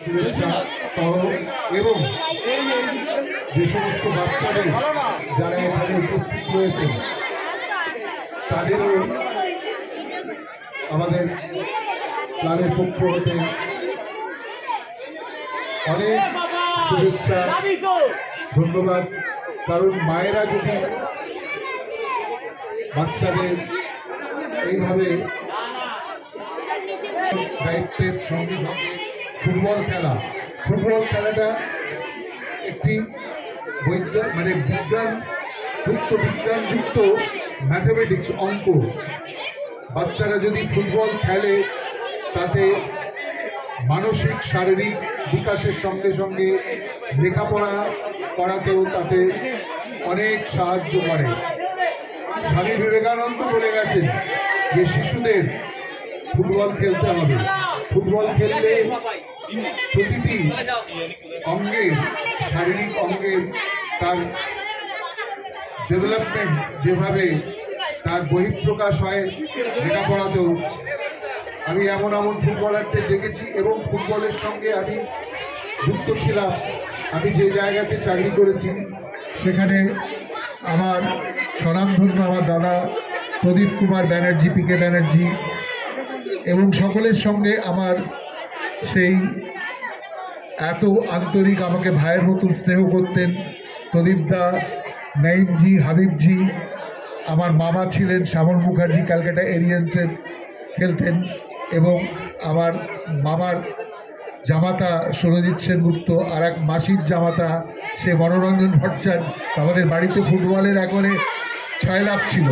শুভেচ্ছা এবং যে সমস্ত বাচ্চাদের যারা এখানে উপস্থিত রয়েছেন তাদেরও আমাদের ক্লাবের পক্ষ হতে অনেক শুভেচ্ছা ধন্যবাদ। কারণ মায়েরা যদি বাচ্চাদের এইভাবে দায়িত্বের সঙ্গে সঙ্গে ফুটবল খেলাটা একটি বিজ্ঞানযুক্ত ম্যাথামেটিক্স অঙ্ক। বাচ্চারা যদি ফুটবল খেলে তাতে মানসিক শারীরিক বিকাশের সঙ্গে সঙ্গে লেখাপড়া করাতেও তাতে অনেক সাহায্য করে। স্বামী বিবেকানন্দ বলে গেছেন যে শিশুদের ফুটবল খেলতে হবে। ফুটবল খেললে প্রতিটি অঙ্গের শারীরিক অঙ্গের তার ডেভেলপমেন্ট যেভাবে তার বহিঃপ্রকাশ হয় লেখাপড়াতেও। আমি এমন ফুটবলারদের দেখেছি এবং ফুটবলের সঙ্গে আমি যুক্ত ছিলাম। আমি যে জায়গাতে চাকরি করেছি সেখানে আমার স্বনামধন্য আমার দাদা প্রদীপ কুমার ব্যানার্জি, পিকে ব্যানার্জি এবং সকলের সঙ্গে আমার সেই এত আন্তরিক, আমাকে ভাইয়ের মতো স্নেহ করতেন প্রদীপদা, নাইমজি, হাবিবজি। আমার মামা ছিলেন শ্যামল মুখার্জি, ক্যালকাটা এরিয়েন্সের খেলতেন এবং আমার মামার জামাতা সুরজিৎ সেনগুপ্ত, আর এক মাসির জামাতা সে মনোরঞ্জন ভট্টাচার্য। আমাদের বাড়িতে ফুটবলের একবারে ছয়লাভ ছিল।